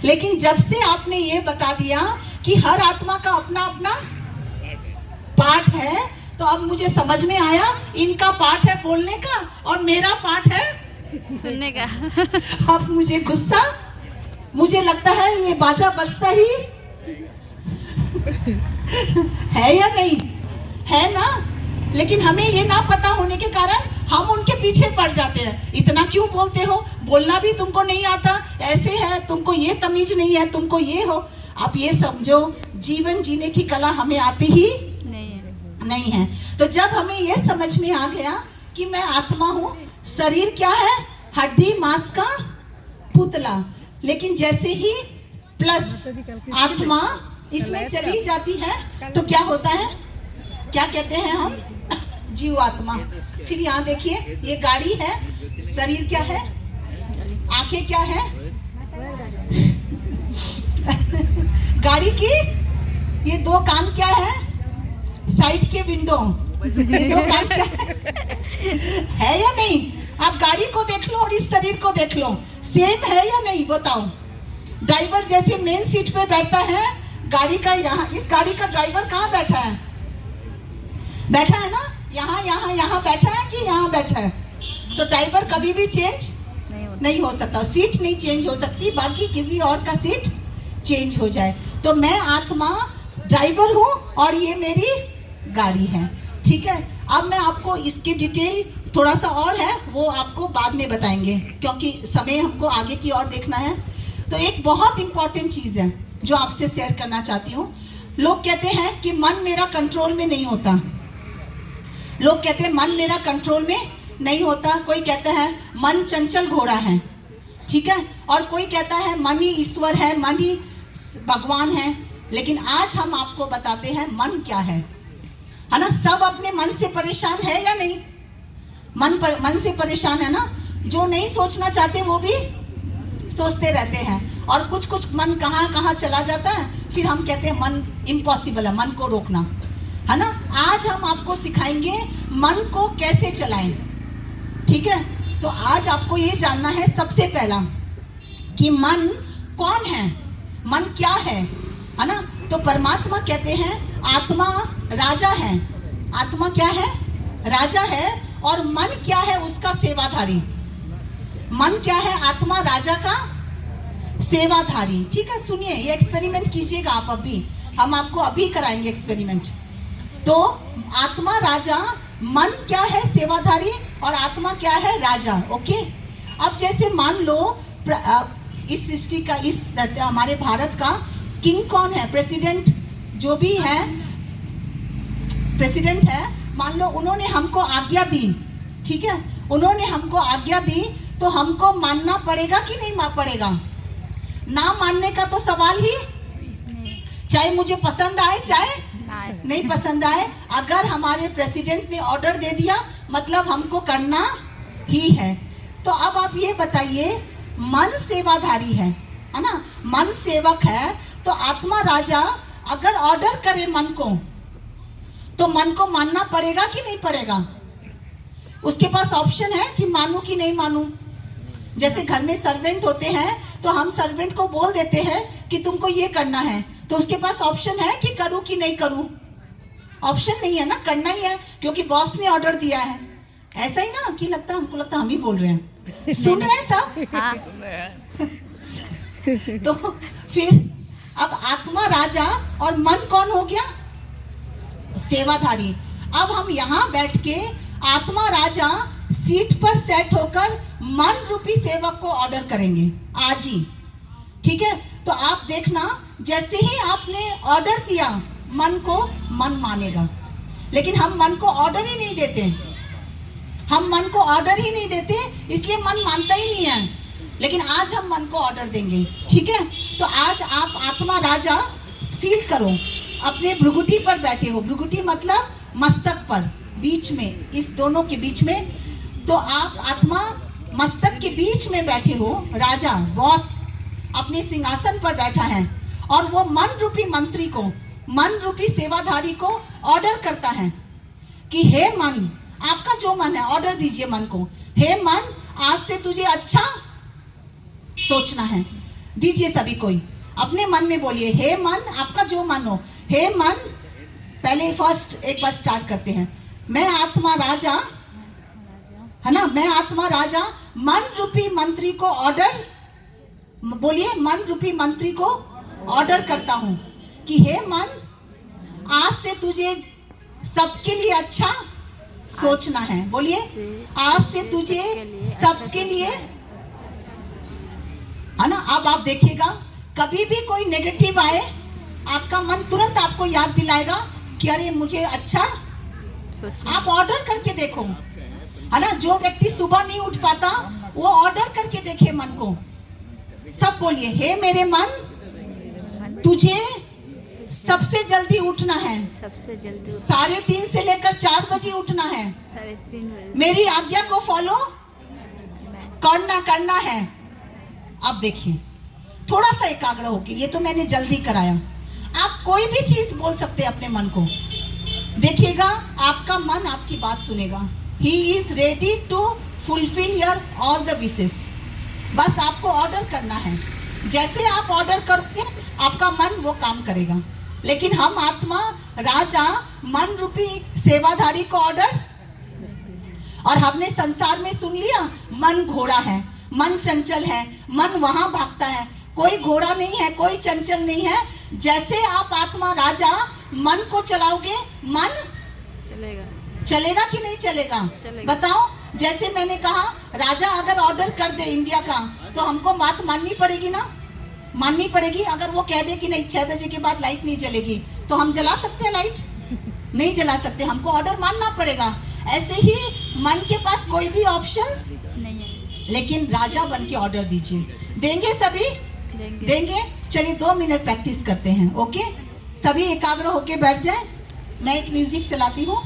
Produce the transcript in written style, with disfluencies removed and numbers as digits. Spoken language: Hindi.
लेकिन जब से आपने ये बता दिया कि हर आत्मा का अपना अपना पार्ट है, तो अब मुझे समझ में आया, इनका पार्ट है बोलने का और मेरा पार्ट है सुनने का। अब मुझे गुस्सा, मुझे लगता है ये बाजा बजता ही है या नहीं है ना। लेकिन हमें ये ना पता होने के कारण हम उनके पीछे पड़ जाते हैं। इतना क्यों बोलते हो, बोलना भी तुमको नहीं आता, ऐसे है, तुमको ये तमीज नहीं है, तुमको ये हो। आप ये समझो, जीवन जीने की कला हमें आती ही नहीं है। तो जब हमें ये समझ में आ गया कि मैं आत्मा हूँ, शरीर क्या है, हड्डी मांस का पुतला, लेकिन जैसे ही प्लस आत्मा इसमें चली जाती है तो क्या होता है, क्या कहते हैं हम, जीव आत्मा। फिर यहाँ देखिए, ये गाड़ी है, शरीर क्या है, आंखें क्या है, गाड़ी की ये दो कान क्या है, साइड के विंडो, ये दो कान क्या है या नहीं। आप गाड़ी को देख लो और इस शरीर को देख लो, सेम है या नहीं बताओ। ड्राइवर जैसे मेन सीट पे बैठता है, गाड़ी का यहाँ, इस गाड़ी का ड्राइवर कहाँ बैठा है, बैठा है ना, यहाँ बैठा है कि यहाँ बैठा है। तो ड्राइवर कभी भी चेंज नहीं हो सकता, सीट नहीं चेंज हो सकती, बाकी किसी और का सीट चेंज हो जाए। तो मैं आत्मा ड्राइवर हूँ और ये मेरी गाड़ी है, ठीक है। अब मैं आपको इसकी डिटेल थोड़ा सा और है, वो आपको बाद में बताएंगे, क्योंकि समय हमको आगे की ओर देखना है। तो एक बहुत इंपॉर्टेंट चीज़ है जो आपसे शेयर करना चाहती हूँ। लोग कहते हैं कि मन मेरा कंट्रोल में नहीं होता, लोग कहते हैं मन मेरा कंट्रोल में नहीं होता, कोई कहता है मन चंचल घोड़ा है, ठीक है, और कोई कहता है मन ही ईश्वर है, मन ही भगवान है। लेकिन आज हम आपको बताते हैं मन क्या है ना। सब अपने मन से परेशान है या नहीं, मन से परेशान है ना। जो नहीं सोचना चाहते वो भी सोचते रहते हैं, और कुछ कुछ मन कहाँ चला जाता है, फिर हम कहते हैं मन इम्पॉसिबल है, मन को रोकना, है ना। आज हम आपको सिखाएंगे मन को कैसे चलाएं, ठीक है। तो आज आपको ये जानना है सबसे पहला कि मन कौन है, मन क्या है ना। तो परमात्मा कहते हैं आत्मा राजा है, आत्मा क्या है, राजा है, और मन क्या है, उसका सेवाधारी। मन क्या है, आत्मा राजा का सेवाधारी, ठीक है। सुनिए, ये एक्सपेरिमेंट कीजिएगा आप, अभी हम आपको अभी कराएंगे एक्सपेरिमेंट। तो आत्मा राजा, मन क्या है, सेवाधारी, और आत्मा क्या है, राजा, ओके। अब जैसे मान लो इस सृष्टि का, इस हमारे भारत का किंग कौन है, प्रेसिडेंट जो भी है, प्रेसिडेंट है, मान लो उन्होंने हमको आज्ञा दी, ठीक है, उन्होंने हमको आज्ञा दी, तो हमको मानना पड़ेगा कि नहीं पड़ेगा। ना मानने का तो सवाल ही, चाहे मुझे पसंद आए चाहे नहीं पसंद आए, अगर हमारे प्रेसिडेंट ने ऑर्डर दे दिया मतलब हमको करना ही है। तो अब आप ये बताइए, मन सेवाधारी है ना, मन सेवक है, तो आत्मा राजा अगर ऑर्डर करे मन को, तो मन को मानना पड़ेगा कि नहीं पड़ेगा। उसके पास ऑप्शन है कि मानूं कि नहीं मानूं। जैसे घर में सर्वेंट होते हैं, तो हम सर्वेंट को बोल देते हैं कि तुमको ये करना है, तो उसके पास ऑप्शन है कि करूं कि नहीं करूं। ऑप्शन नहीं है ना, करना ही है, क्योंकि बॉस ने ऑर्डर दिया है। ऐसा ही ना कि लगता, हमको लगता हम ही बोल रहे हैं, सुन रहे हैं सब। हाँ। तो फिर अब आत्मा राजा और मन कौन हो गया, सेवाधारी। अब हम यहाँ बैठ के आत्मा राजा सीट पर सेट होकर मन रूपी सेवक को ऑर्डर करेंगे आज ही, ठीक है। तो आप देखना, जैसे ही आपने ऑर्डर किया मन को, मन मानेगा। लेकिन हम मन को ऑर्डर ही नहीं देते, हम मन को ऑर्डर ही नहीं देते, इसलिए मन मानता ही नहीं है। लेकिन आज हम मन को ऑर्डर देंगे, ठीक है। तो आज आप आत्मा राजा फील करो, अपने भ्रुकुटी पर बैठे हो, भ्रुकुटी मतलब मस्तक पर, बीच में, इस दोनों के बीच में। तो आप आत्मा मस्तक के बीच में बैठे हो, राजा बॉस अपने सिंहासन पर बैठा है, और वो मन रूपी मंत्री को, मन रूपी सेवाधारी को ऑर्डर करता है कि हे मन, आपका जो मन है ऑर्डर दीजिए मन को, हे मन, आज से तुझे अच्छा सोचना है, दीजिए सभी कोई, अपने मन में बोलिए, हे मन, आपका जो मन हो, हे मन। पहले फर्स्ट एक बार स्टार्ट करते हैं। मैं आत्मा राजा, है ना, मैं आत्मा राजा मन रूपी मंत्री को ऑर्डर, बोलिए, मन रूपी मंत्री को ऑर्डर करता हूं कि हे मन, आज से तुझे सबके लिए अच्छा सोचना है। बोलिए, आज से तुझे सबके लिए, है ना। अब आप देखिएगा, कभी भी कोई नेगेटिव आए, आपका मन तुरंत आपको याद दिलाएगा कि अरे मुझे अच्छा, आप ऑर्डर करके देखो, है ना। जो व्यक्ति सुबह नहीं उठ पाता, वो ऑर्डर करके देखे मन को। सब बोलिए, हे मेरे मन, तुझे सबसे जल्दी उठना है, सबसे जल्दी 3:30 से लेकर 4 बजे उठना है, 3:30 बजे मेरी आज्ञा को फॉलो करना है। अब देखिए, थोड़ा सा एकाग्र होके, ये तो मैंने जल्दी कराया। आप कोई भी चीज बोल सकते हैं अपने मन को, देखिएगा आपका मन आपकी बात सुनेगा। He is ready to fulfil your all the wishes. बस आपको ऑर्डर करना है, जैसे आप ऑर्डर करोगे आपका मन वो काम करेगा। लेकिन हम आत्मा राजा मन रूपी सेवाधारी को ऑर्डर, और हमने संसार में सुन लिया, मन घोड़ा है, मन चंचल है, मन वहां भागता है। कोई घोड़ा नहीं है, कोई चंचल नहीं है। जैसे आप आत्मा राजा मन को चलाओगे, मन चलेगा कि नहीं चलेगा? बताओ। जैसे मैंने कहा, राजा अगर ऑर्डर कर दे इंडिया का, तो हमको बात माननी पड़ेगी ना, माननी पड़ेगी। अगर वो कह दे कि नहीं 6 बजे के बाद लाइट नहीं जलेगी, तो हम जला सकते हैं लाइट? नहीं जला सकते, हमको ऑर्डर मानना पड़ेगा। ऐसे ही मन के पास कोई भी ऑप्शंस नहीं है, लेकिन राजा बन के ऑर्डर दीजिए। देंगे सभी? देंगे। चलिए 2 मिनट प्रैक्टिस करते हैं। ओके, सभी एकाग्र होके बैठ जाए। मैं एक म्यूजिक चलाती हूँ।